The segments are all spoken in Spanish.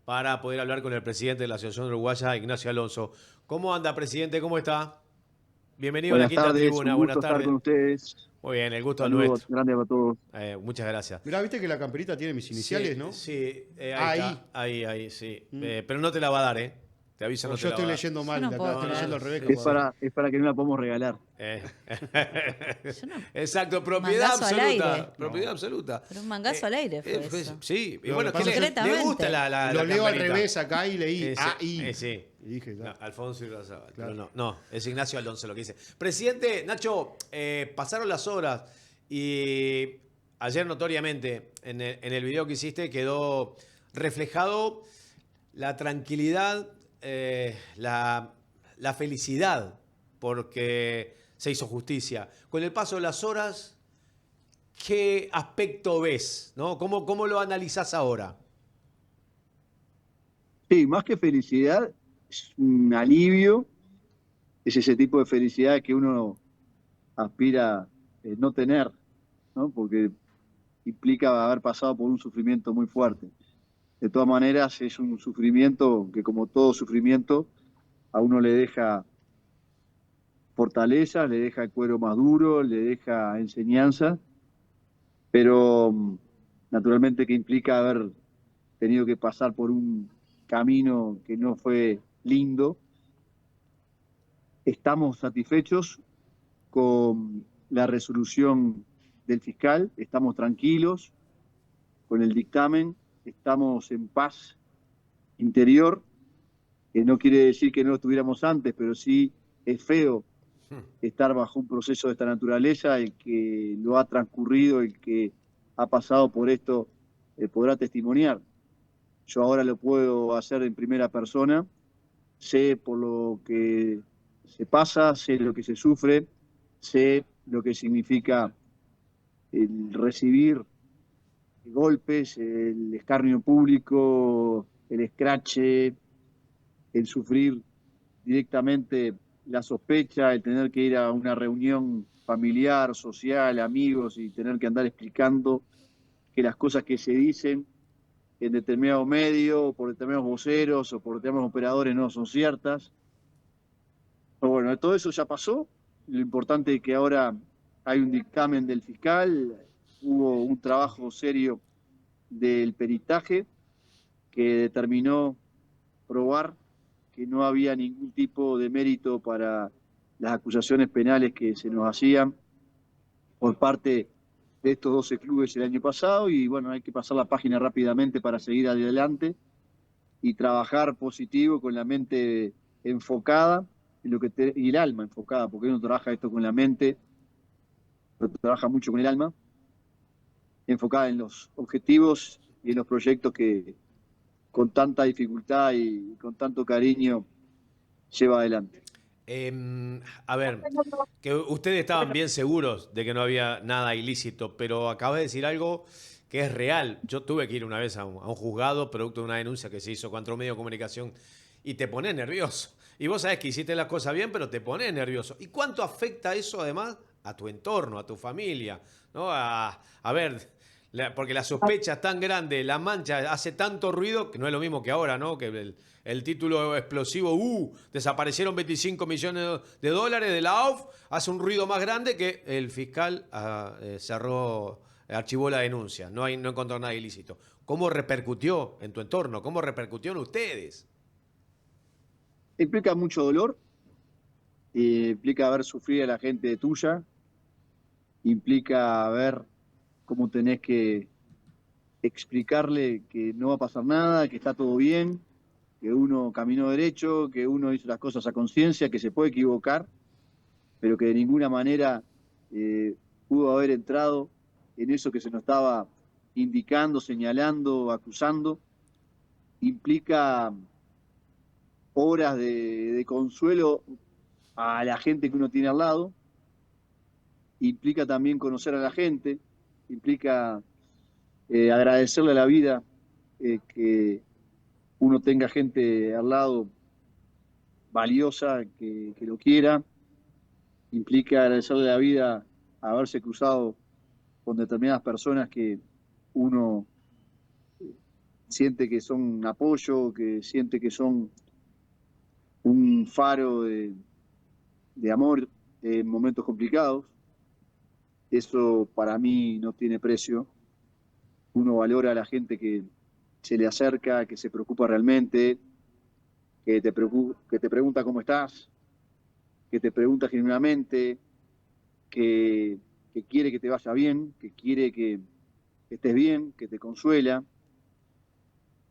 para poder hablar con el presidente de la Asociación Uruguaya, Ignacio Alonso. ¿Cómo anda, presidente? ¿Cómo está? Bienvenido a la Buenas Quinta tardes, Tribuna. un Buenas gusto estar tardes. con ustedes. Muy bien, el gusto es Saludos nuestro. grandes a todos. Muchas gracias. Mirá, viste que la camperita tiene mis Sí, iniciales, ¿no? sí, ahí Ahí. está. Ahí, sí. Mm. Pero no te la va a dar, ¿eh? Te aviso, O no te yo la va estoy a dar. leyendo Yo mal no de acá, puedo estoy leyendo al creer. revés, Sí, Es capaz. sí. para que no la podamos regalar. Eh. Yo no. Exacto, Un propiedad mangazo al absoluta. aire. Propiedad No. absoluta. Pero un mangazo al aire fue eso. Sí, y Lo bueno, que que pasa es que le gusta Concretamente. la Lo leo al camperita. revés acá y leí ahí. Sí. Y dije, No, ya. Alfonso Irrazábal. Claro. Pero no, es Ignacio Alonso lo que dice. Presidente, Nacho, pasaron las horas y ayer notoriamente en el video que hiciste quedó reflejado la tranquilidad, la felicidad porque se hizo justicia. Con el paso de las horas, ¿qué aspecto ves? ¿No? ¿Cómo lo analizás ahora? Sí, más que felicidad, es un alivio. Es ese tipo de felicidad que uno aspira no tener, ¿no? Porque implica haber pasado por un sufrimiento muy fuerte. De todas maneras, es un sufrimiento que, como todo sufrimiento, a uno le deja fortaleza, le deja el cuero más duro, le deja enseñanza, pero naturalmente que implica haber tenido que pasar por un camino que no fue lindo. Estamos satisfechos con la resolución del fiscal, estamos tranquilos con el dictamen, estamos en paz interior, que no quiere decir que no lo estuviéramos antes, pero sí es feo estar bajo un proceso de esta naturaleza. El que lo ha transcurrido, el que ha pasado por esto, podrá testimoniar. Yo ahora lo puedo hacer en primera persona, sé por lo que se pasa, sé lo que se sufre, sé lo que significa el recibir golpes, el escarnio público, el escrache, el sufrir directamente la sospecha, el tener que ir a una reunión familiar, social, amigos y tener que andar explicando que las cosas que se dicen en determinado medio, por determinados voceros o por determinados operadores no son ciertas. Pero bueno, todo eso ya pasó. Lo importante es que ahora hay un dictamen del fiscal, hubo un trabajo serio del peritaje que determinó probar que no había ningún tipo de mérito para las acusaciones penales que se nos hacían por parte de estos 12 clubes el año pasado. Y bueno, hay que pasar la página rápidamente para seguir adelante y trabajar positivo con la mente enfocada en y el alma enfocada, porque uno trabaja esto con la mente, pero trabaja mucho con el alma, enfocada en los objetivos y en los proyectos que con tanta dificultad y con tanto cariño lleva adelante. A ver, que ustedes estaban bien seguros de que no había nada ilícito, pero acabas de decir algo que es real. Yo tuve que ir una vez a un juzgado producto de una denuncia que se hizo contra un medio de comunicación y te pones nervioso. Y vos sabés que hiciste las cosas bien, pero te pones nervioso. ¿Y cuánto afecta eso además a tu entorno, a tu familia? ¿No? A ver, porque la sospecha es tan grande, la mancha hace tanto ruido que no es lo mismo que ahora, ¿no? Que el título explosivo, desaparecieron 25 millones de dólares de la AUF, hace un ruido más grande que el fiscal cerró, archivó la denuncia, no encontró nada ilícito. ¿Cómo repercutió en tu entorno? ¿Cómo repercutió en ustedes? Implica mucho dolor, implica ver sufrir a la gente tuya, implica ver cómo tenés que explicarle que no va a pasar nada, que está todo bien, que uno caminó derecho, que uno hizo las cosas a conciencia, que se puede equivocar, pero que de ninguna manera eh, pudo haber entrado en eso que se nos estaba indicando, señalando, acusando. Implica horas de consuelo a la gente que uno tiene al lado, implica también conocer a la gente, implica agradecerle a la vida que uno tenga gente al lado valiosa que lo quiera, implica agradecerle a la vida haberse cruzado con determinadas personas que uno siente que son un apoyo, que siente que son un faro de amor en momentos complicados. Eso para mí no tiene precio. Uno valora a la gente que se le acerca, que se preocupa realmente, que te pregunta cómo estás, que te pregunta genuinamente, que quiere que te vaya bien, que quiere que estés bien, que te consuela.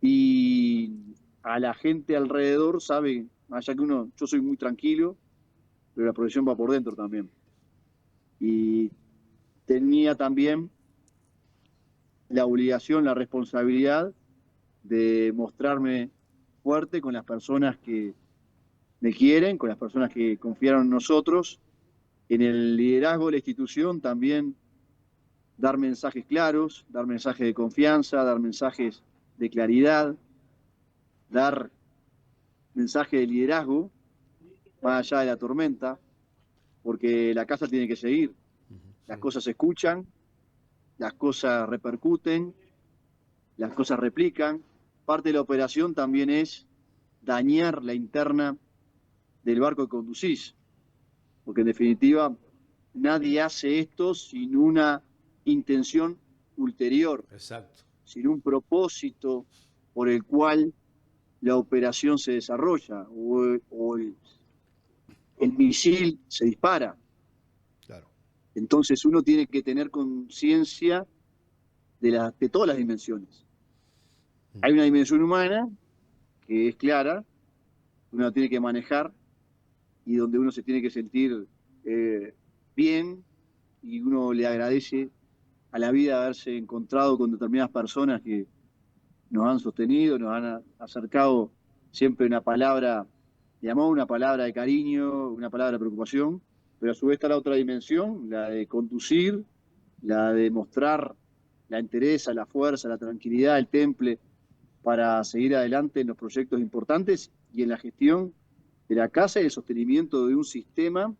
Y a la gente alrededor sabe, más allá que uno, yo soy muy tranquilo, pero la profesión va por dentro también. Y tenía también la obligación, la responsabilidad de mostrarme fuerte con las personas que me quieren, con las personas que confiaron en nosotros. En el liderazgo de la institución también dar mensajes claros, dar mensajes de confianza, dar mensajes de claridad, dar mensajes de liderazgo más allá de la tormenta, porque la casa tiene que seguir. Las cosas se escuchan, las cosas repercuten, las cosas replican. Parte de la operación también es dañar la interna del barco que conducís, porque en definitiva nadie hace esto sin una intención ulterior, Exacto. sin un propósito por el cual la operación se desarrolla o el misil se dispara. Claro. Entonces uno tiene que tener conciencia de todas las dimensiones. Hay una dimensión humana que es clara, uno tiene que manejar y donde uno se tiene que sentir bien y uno le agradece a la vida haberse encontrado con determinadas personas que nos han sostenido, nos han acercado siempre una palabra de amor, una palabra de cariño, una palabra de preocupación, pero a su vez está la otra dimensión, la de conducir, la de mostrar la entereza, la fuerza, la tranquilidad, el temple para seguir adelante en los proyectos importantes y en la gestión de la casa y el sostenimiento de un sistema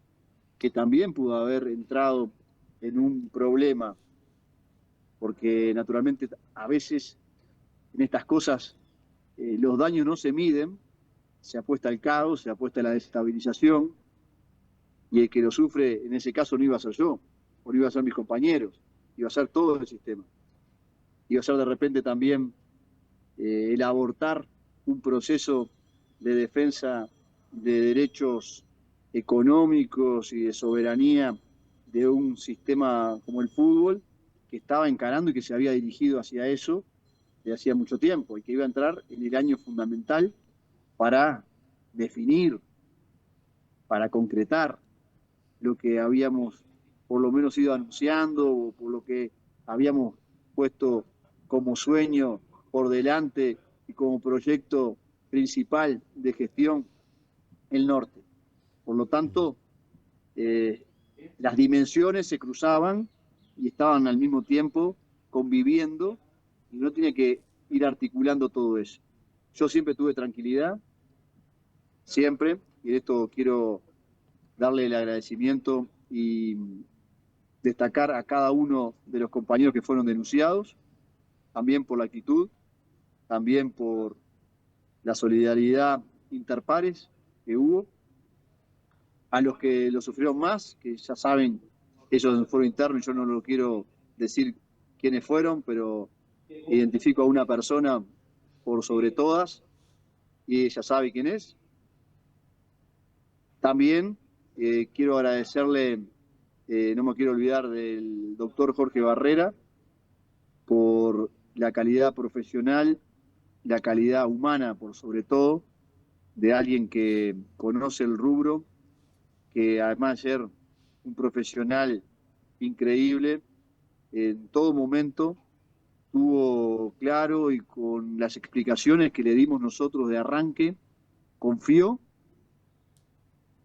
que también pudo haber entrado en un problema, porque naturalmente a veces en estas cosas los daños no se miden, se apuesta al caos, se apuesta a la desestabilización, y el que lo sufre en ese caso no iba a ser yo, o no iba a ser mis compañeros, iba a ser todo el sistema. Iba a ser de repente también el abortar un proceso de defensa de derechos económicos y de soberanía de un sistema como el fútbol, que estaba encarando y que se había dirigido hacia eso de hacía mucho tiempo y que iba a entrar en el año fundamental para definir, para concretar lo que habíamos por lo menos ido anunciando o por lo que habíamos puesto como sueño por delante y como proyecto principal de gestión el norte. Por lo tanto, las dimensiones se cruzaban y estaban al mismo tiempo conviviendo y uno tiene que ir articulando todo eso. Yo siempre tuve tranquilidad, siempre, y de esto quiero darle el agradecimiento y destacar a cada uno de los compañeros que fueron denunciados, también por la actitud, también por la solidaridad interpares que hubo, a los que lo sufrieron más, que ya saben, ellos fueron internos y yo no lo quiero decir quiénes fueron, pero identifico a una persona por sobre todas y ella sabe quién es. También quiero agradecerle, no me quiero olvidar del doctor Jorge Barrera, por la calidad profesional, la calidad humana por sobre todo, de alguien que conoce el rubro, que además de ser un profesional increíble, en todo momento tuvo claro y con las explicaciones que le dimos nosotros de arranque, confió,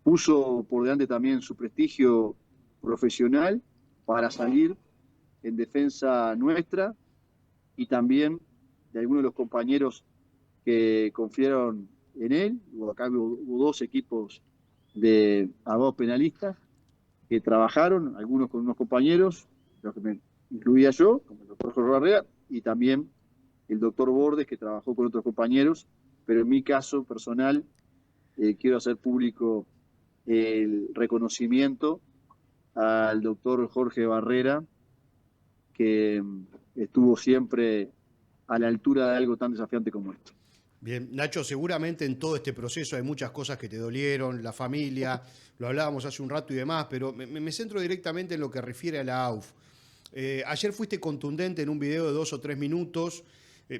puso por delante también su prestigio profesional para salir en defensa nuestra y también de algunos de los compañeros que confiaron en él. Acá hubo dos equipos de abogados penalistas que trabajaron, algunos con unos compañeros, los que me incluía yo, como el doctor Jorge Barrera, y también el doctor Bordes, que trabajó con otros compañeros, pero en mi caso personal quiero hacer público el reconocimiento al doctor Jorge Barrera, que estuvo siempre a la altura de algo tan desafiante como esto. Bien, Nacho, seguramente en todo este proceso hay muchas cosas que te dolieron, la familia, lo hablábamos hace un rato y demás, pero me centro directamente en lo que refiere a la AUF. Ayer fuiste contundente en un video de 2 o 3 minutos.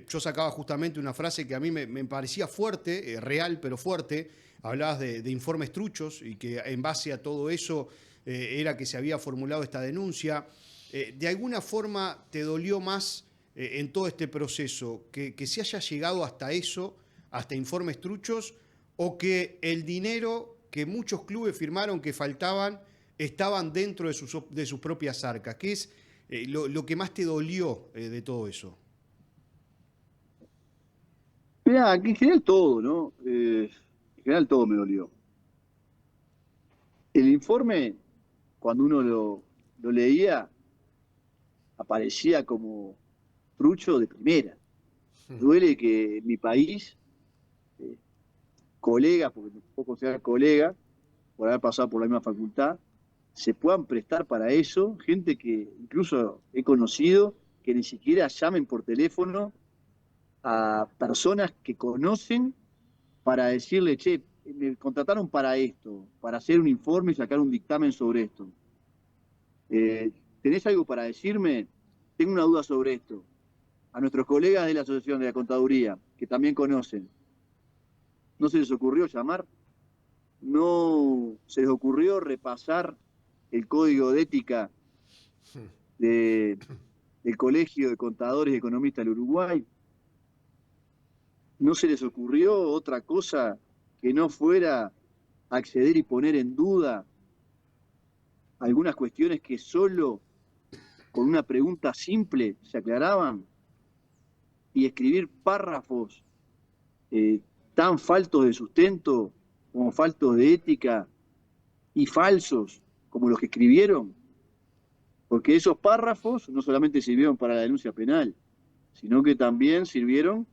Yo sacaba justamente una frase que a mí me parecía fuerte, real pero fuerte. Hablabas de informes truchos y que en base a todo eso era que se había formulado esta denuncia. ¿De alguna forma te dolió más en todo este proceso que se haya llegado hasta eso, hasta informes truchos, o que el dinero que muchos clubes firmaron que faltaban estaban dentro de sus propias arcas? ¿Qué es lo que más te dolió de todo eso? Mirá, en general todo, ¿no? En general todo me dolió. El informe, cuando uno lo leía, aparecía como trucho de primera. Duele que en mi país, colegas, porque me puedo considerar colega, por haber pasado por la misma facultad, se puedan prestar para eso, gente que incluso he conocido, que ni siquiera llamen por teléfono a personas que conocen para decirle, che, me contrataron para esto, para hacer un informe y sacar un dictamen sobre esto. ¿Tenés algo para decirme? Tengo una duda sobre esto. A nuestros colegas de la Asociación de la Contaduría, que también conocen, ¿no se les ocurrió llamar? ¿No se les ocurrió repasar el código de ética del Colegio de Contadores y Economistas del Uruguay? ¿No se les ocurrió otra cosa que no fuera acceder y poner en duda algunas cuestiones que solo con una pregunta simple se aclaraban? Y escribir párrafos tan faltos de sustento como faltos de ética y falsos como los que escribieron, porque esos párrafos no solamente sirvieron para la denuncia penal, sino que también sirvieron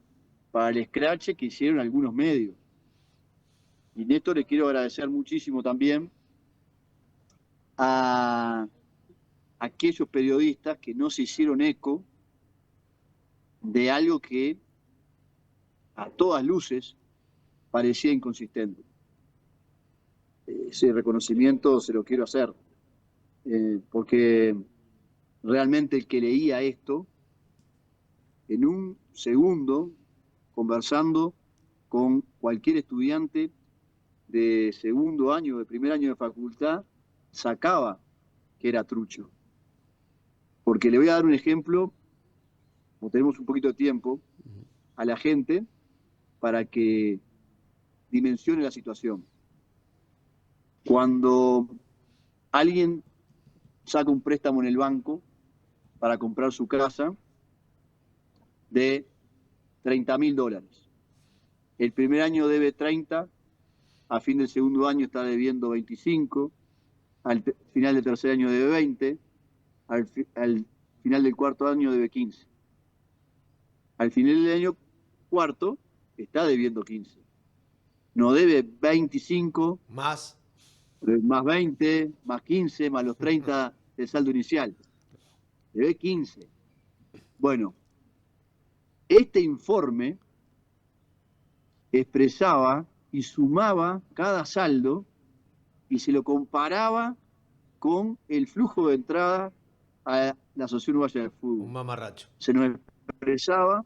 para el escrache que hicieron algunos medios. Y en esto le quiero agradecer muchísimo también a aquellos periodistas que no se hicieron eco de algo que a todas luces parecía inconsistente. Ese reconocimiento se lo quiero hacer, porque realmente el que leía esto, en un segundo, conversando con cualquier estudiante de segundo año, de primer año de facultad, sacaba que era trucho. Porque le voy a dar un ejemplo, como tenemos un poquito de tiempo, a la gente para que dimensione la situación. Cuando alguien saca un préstamo en el banco para comprar su casa de $30.000. El primer año debe 30, a fin del segundo año está debiendo 25, al final del tercer año debe 20, al final del cuarto año debe 15. Al final del año cuarto está debiendo 15. No debe 25, más 20, más 15, más los 30 del saldo inicial. Debe 15. Bueno, este informe expresaba y sumaba cada saldo y se lo comparaba con el flujo de entrada a la Asociación Uruguaya de Fútbol. Un mamarracho. Se nos expresaba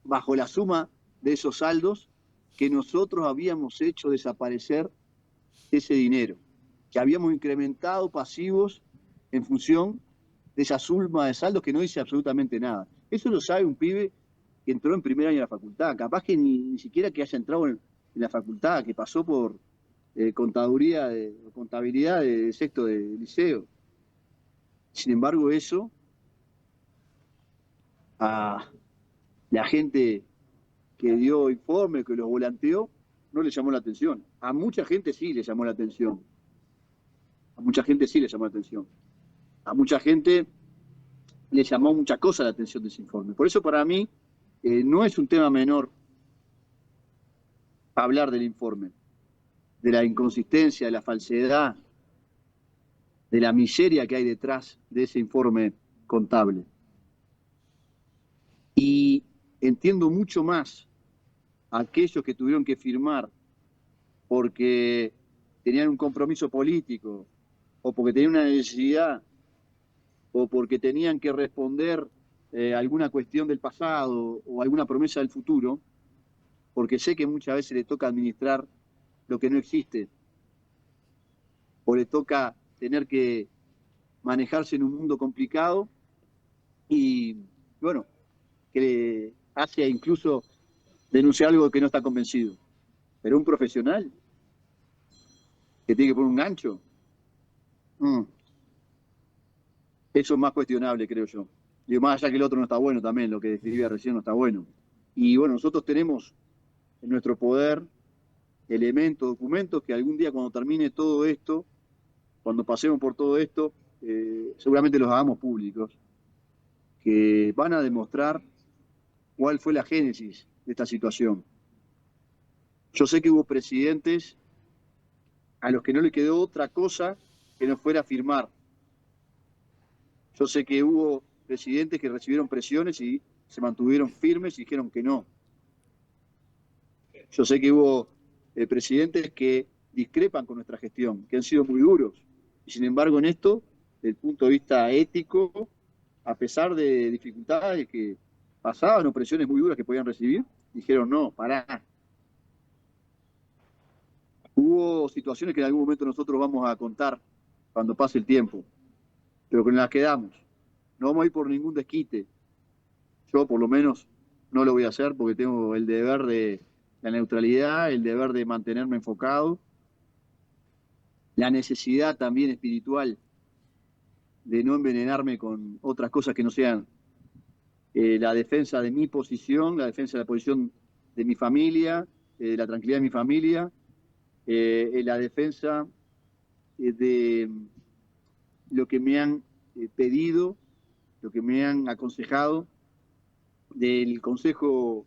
bajo la suma de esos saldos que nosotros habíamos hecho desaparecer ese dinero, que habíamos incrementado pasivos en función de esa suma de saldos que no dice absolutamente nada. Eso lo sabe un pibe que entró en primer año de la facultad, capaz que ni siquiera que haya entrado en la facultad, que pasó por contabilidad de sexto de liceo. Sin embargo, eso a la gente que dio informe, que los volanteó, no le llamó la atención. A mucha gente sí le llamó la atención. A mucha gente sí le llamó la atención. A mucha gente le llamó muchas cosas la atención de ese informe. Por eso para mí no es un tema menor hablar del informe, de la inconsistencia, de la falsedad, de la miseria que hay detrás de ese informe contable. Y entiendo mucho más a aquellos que tuvieron que firmar porque tenían un compromiso político, o porque tenían una necesidad, o porque tenían que responder alguna cuestión del pasado o alguna promesa del futuro, porque sé que muchas veces le toca administrar lo que no existe, o le toca tener que manejarse en un mundo complicado y, bueno, que le hace incluso denunciar algo que no está convencido. Pero un profesional que tiene que poner un gancho, eso es más cuestionable, creo yo. Digo, más allá que el otro no está bueno también, lo que describía recién no está bueno. Y bueno, nosotros tenemos en nuestro poder elementos, documentos que algún día cuando termine todo esto, cuando pasemos por todo esto, seguramente los hagamos públicos, que van a demostrar cuál fue la génesis de esta situación. Yo sé que hubo presidentes a los que no le quedó otra cosa que no fuera firmar. Yo sé que hubo presidentes que recibieron presiones y se mantuvieron firmes y dijeron que no. Yo sé que hubo presidentes que discrepan con nuestra gestión, que han sido muy duros. Y sin embargo, en esto, desde el punto de vista ético, a pesar de dificultades que pasaban o presiones muy duras que podían recibir, dijeron no, pará. Hubo situaciones que en algún momento nosotros vamos a contar cuando pase el tiempo, pero que nos las quedamos. No vamos a ir por ningún desquite. Yo, por lo menos, no lo voy a hacer porque tengo el deber de la neutralidad, el deber de mantenerme enfocado, la necesidad también espiritual de no envenenarme con otras cosas que no sean la defensa de mi posición, la defensa de la posición de mi familia, de la tranquilidad de mi familia, la defensa de lo que me han pedido, lo que me han aconsejado, del consejo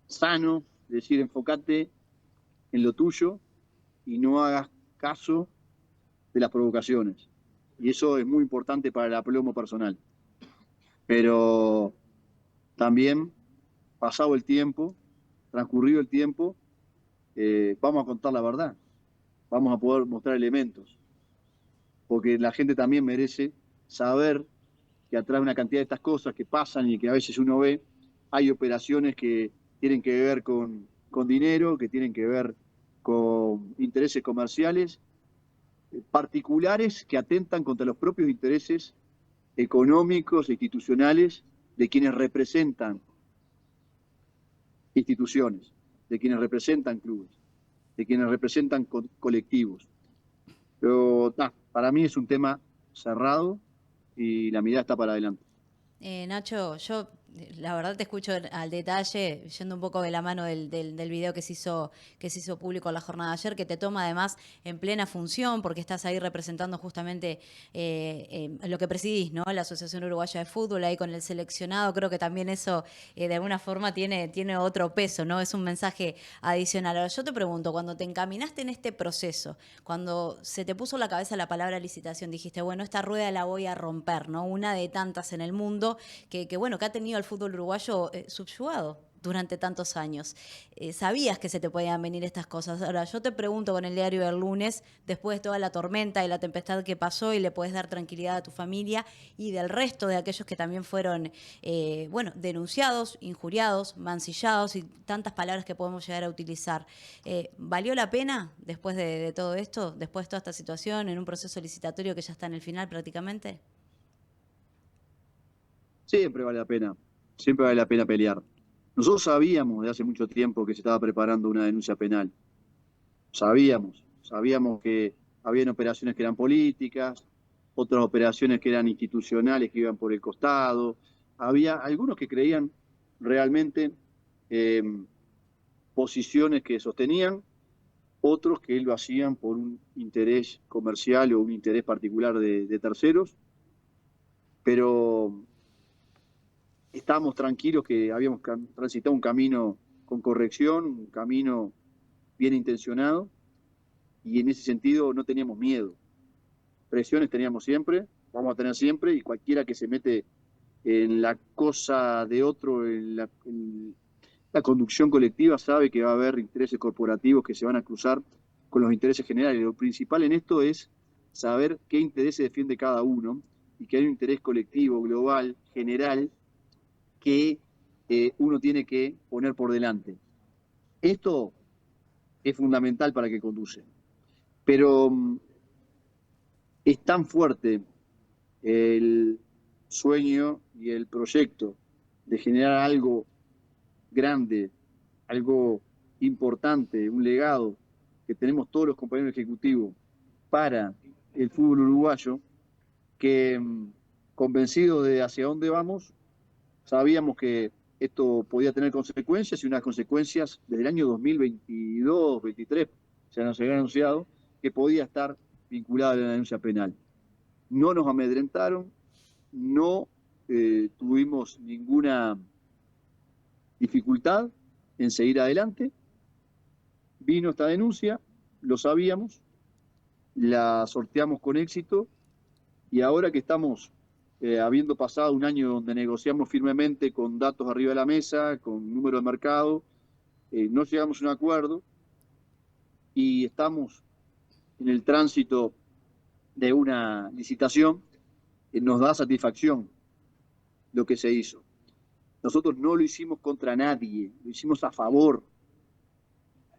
sano, es decir, enfócate en lo tuyo y no hagas caso de las provocaciones. Y eso es muy importante para el aplomo personal. Pero también, pasado el tiempo, transcurrido el tiempo, vamos a contar la verdad, vamos a poder mostrar elementos, porque la gente también merece saber que atrás de una cantidad de estas cosas que pasan y que a veces uno ve, hay operaciones que tienen que ver con dinero, que tienen que ver con intereses comerciales particulares que atentan contra los propios intereses económicos e institucionales de quienes representan instituciones, de quienes representan clubes, de quienes representan colectivos. Pero para mí es un tema cerrado y la mirada está para adelante. Nacho, yo la verdad te escucho al detalle, yendo un poco de la mano del video que se hizo público en la jornada de ayer, que te toma además en plena función, porque estás ahí representando justamente lo que presidís, ¿no? La Asociación Uruguaya de Fútbol, ahí con el seleccionado. Creo que también eso de alguna forma tiene otro peso, ¿no? Es un mensaje adicional. Ahora, yo te pregunto, cuando te encaminaste en este proceso, cuando se te puso en la cabeza la palabra licitación, dijiste, bueno, esta rueda la voy a romper, ¿no? Una de tantas en el mundo que bueno, que ha tenido el fútbol uruguayo subyugado durante tantos años. Sabías que se te podían venir estas cosas. Ahora, yo te pregunto con el diario del lunes, después de toda la tormenta y la tempestad que pasó, y le puedes dar tranquilidad a tu familia y del resto de aquellos que también fueron, bueno, denunciados, injuriados, mancillados y tantas palabras que podemos llegar a utilizar. ¿Valió la pena después de todo esto, después de toda esta situación, en un proceso licitatorio que ya está en el final prácticamente? Siempre vale la pena, siempre vale la pena pelear. Nosotros sabíamos de hace mucho tiempo que se estaba preparando una denuncia penal. Sabíamos que habían operaciones que eran políticas, otras operaciones que eran institucionales, que iban por el costado. Había algunos que creían realmente posiciones que sostenían, otros que lo hacían por un interés comercial o un interés particular de terceros. pero estábamos tranquilos que habíamos transitado un camino con corrección, un camino bien intencionado, y en ese sentido no teníamos miedo. Presiones teníamos siempre, vamos a tener siempre, y cualquiera que se mete en la cosa de otro, en la conducción colectiva, sabe que va a haber intereses corporativos que se van a cruzar con los intereses generales. Lo principal en esto es saber qué intereses defiende cada uno y que hay un interés colectivo, global, general, que uno tiene que poner por delante. Esto es fundamental para que conduce. Pero es tan fuerte el sueño y el proyecto de generar algo grande, algo importante, un legado que tenemos todos los compañeros ejecutivos para el fútbol uruguayo, que convencidos de hacia dónde vamos, sabíamos que esto podía tener consecuencias, y unas consecuencias desde el año 2022, 2023, se nos había anunciado que podía estar vinculada a la denuncia penal. No nos amedrentaron, no tuvimos ninguna dificultad en seguir adelante. Vino esta denuncia, lo sabíamos, la sorteamos con éxito, y ahora que estamos habiendo pasado un año donde negociamos firmemente con datos arriba de la mesa, con número de mercado, no llegamos a un acuerdo y estamos en el tránsito de una licitación. Nos da satisfacción lo que se hizo. Nosotros no lo hicimos contra nadie, lo hicimos a favor.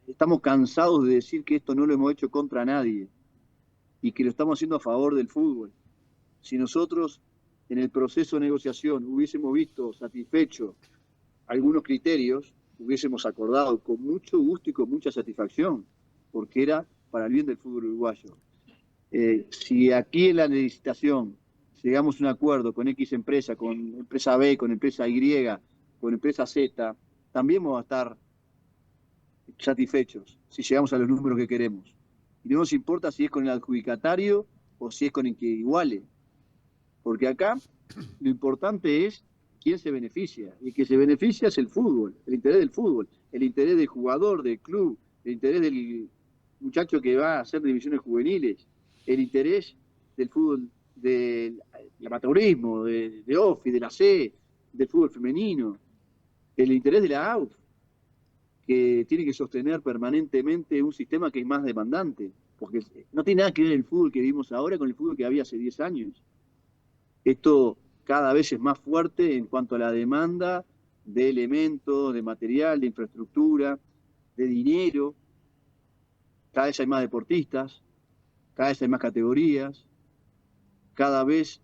Estamos cansados de decir que esto no lo hemos hecho contra nadie y que lo estamos haciendo a favor del fútbol. Si nosotros en el proceso de negociación hubiésemos visto satisfechos algunos criterios, hubiésemos acordado con mucho gusto y con mucha satisfacción, porque era para el bien del fútbol uruguayo. Si aquí en la licitación llegamos a un acuerdo con X empresa, con empresa B, con empresa Y, con empresa Z, también vamos a estar satisfechos si llegamos a los números que queremos. Y no nos importa si es con el adjudicatario o si es con el que iguale, porque acá lo importante es quién se beneficia, y el que se beneficia es el fútbol, el interés del fútbol, el interés del jugador, del club, el interés del muchacho que va a hacer divisiones juveniles, el interés del fútbol, del amateurismo, de OFI, de la C, del fútbol femenino, el interés de la AUF, que tiene que sostener permanentemente un sistema que es más demandante, porque no tiene nada que ver el fútbol que vivimos ahora con el fútbol que había hace 10 años. Esto cada vez es más fuerte en cuanto a la demanda de elementos, de material, de infraestructura, de dinero. Cada vez hay más deportistas, cada vez hay más categorías, cada vez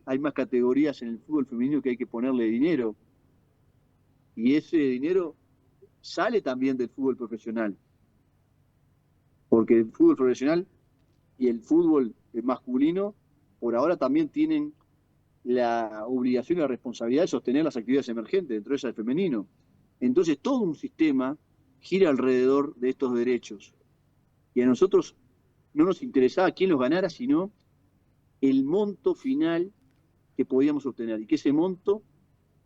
hay más categorías en el fútbol femenino que hay que ponerle dinero. Y ese dinero sale también del fútbol profesional, porque el fútbol profesional y el fútbol masculino por ahora también tienen la obligación y la responsabilidad de sostener las actividades emergentes, dentro de esas el femenino. Entonces todo un sistema gira alrededor de estos derechos, y a nosotros no nos interesaba quién los ganara, sino el monto final que podíamos obtener, y que ese monto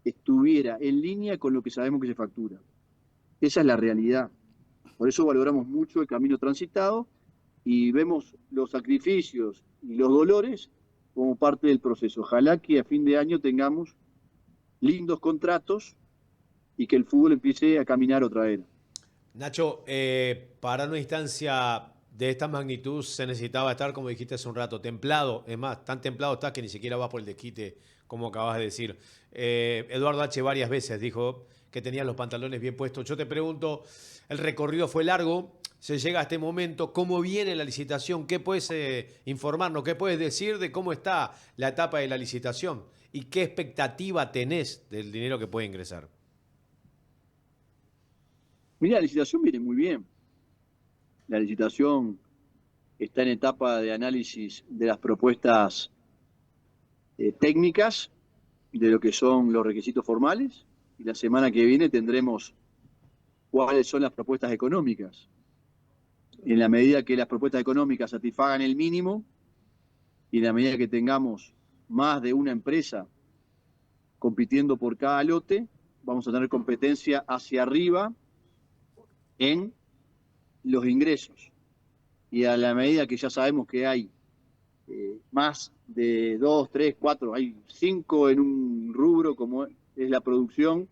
estuviera en línea con lo que sabemos que se factura. Esa es la realidad. Por eso valoramos mucho el camino transitado y vemos los sacrificios y los dolores como parte del proceso. Ojalá que a fin de año tengamos lindos contratos y que el fútbol empiece a caminar otra era. Nacho, para una instancia de esta magnitud se necesitaba estar, como dijiste hace un rato, templado. Es más, tan templado estás que ni siquiera vas por el desquite, como acabas de decir. Eduardo H. varias veces dijo que tenía los pantalones bien puestos. Yo te pregunto, el recorrido fue largo, se llega a este momento, ¿cómo viene la licitación? ¿Qué puedes informarnos? ¿Qué puedes decir de cómo está la etapa de la licitación? ¿Y qué expectativa tenés del dinero que puede ingresar? Mira, la licitación viene muy bien. La licitación está en etapa de análisis de las propuestas técnicas, de lo que son los requisitos formales, y la semana que viene tendremos cuáles son las propuestas económicas. En la medida que las propuestas económicas satisfagan el mínimo, y en la medida que tengamos más de una empresa compitiendo por cada lote, vamos a tener competencia hacia arriba en los ingresos. Y a la medida que ya sabemos que hay más de 2, 3, 4, hay 5 en un rubro como es la producción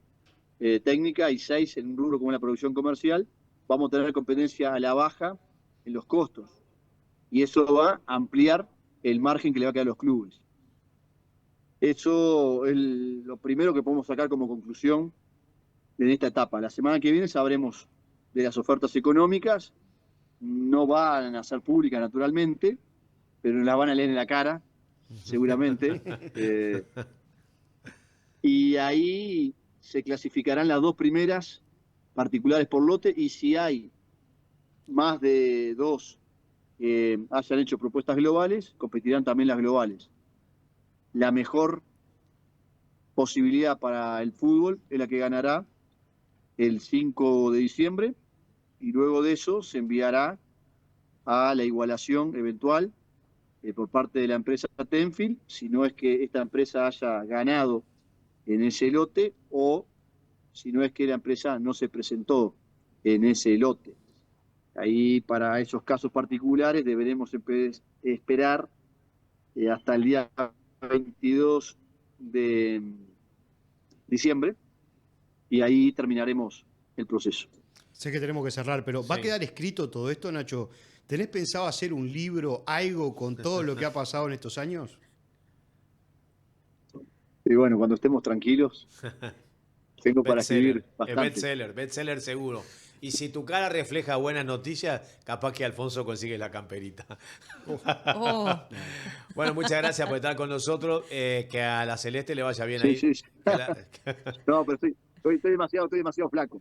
técnica y 6 en un rubro como es la producción comercial, vamos a tener competencia a la baja en los costos. Y eso va a ampliar el margen que le va a quedar a los clubes. Eso es lo primero que podemos sacar como conclusión en esta etapa. La semana que viene sabremos de las ofertas económicas, no van a ser públicas naturalmente, pero las van a leer en la cara, seguramente. Y ahí se clasificarán las 2 primeras particulares por lote, y si hay más de 2 que hayan hecho propuestas globales, competirán también las globales. La mejor posibilidad para el fútbol es la que ganará el 5 de diciembre, y luego de eso se enviará a la igualación eventual por parte de la empresa Tenfield, si no es que esta empresa haya ganado en ese lote o si no es que la empresa no se presentó en ese lote. Ahí, para esos casos particulares, deberemos esperar hasta el día 22 de diciembre, y ahí terminaremos el proceso. Sé que tenemos que cerrar, pero ¿va a Sí. quedar escrito todo esto, Nacho? ¿Tenés pensado hacer un libro, algo con todo lo que ha pasado en estos años? Y bueno, cuando estemos tranquilos, tengo para escribir Bestseller, bastante. bestseller seguro. Y si tu cara refleja buenas noticias, capaz que Alfonso consigue la camperita. Oh, Bueno, muchas gracias por estar con nosotros. Que a la Celeste le vaya bien Sí, ahí. sí, sí. Que la- No, pero estoy demasiado flaco.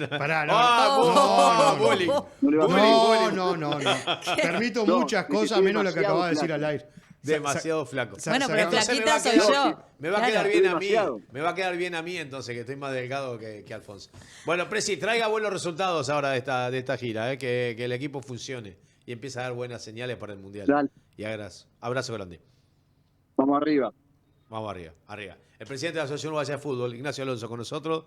Pará, no, ¡Ah, no, no, bullying! no. No le va a Bullying, No, bullying. no, no, no. Permito No, muchas es que cosas, estoy menos lo que demasiado acabas de decir flaco. al aire. Demasiado flaco. Bueno, pero Entonces flaquita soy yo. Me va a Claro. quedar bien a mí. Demasiado. Me va a quedar bien a mí entonces, que estoy más delgado que Alfonso. Bueno, Presi, traiga buenos resultados ahora de esta gira, que el equipo funcione y empiece a dar buenas señales para el Mundial. Dale. Y abrazo grande. Vamos arriba. Vamos arriba, arriba. El presidente de la Asociación Uruguaya de Fútbol, Ignacio Alonso, con nosotros.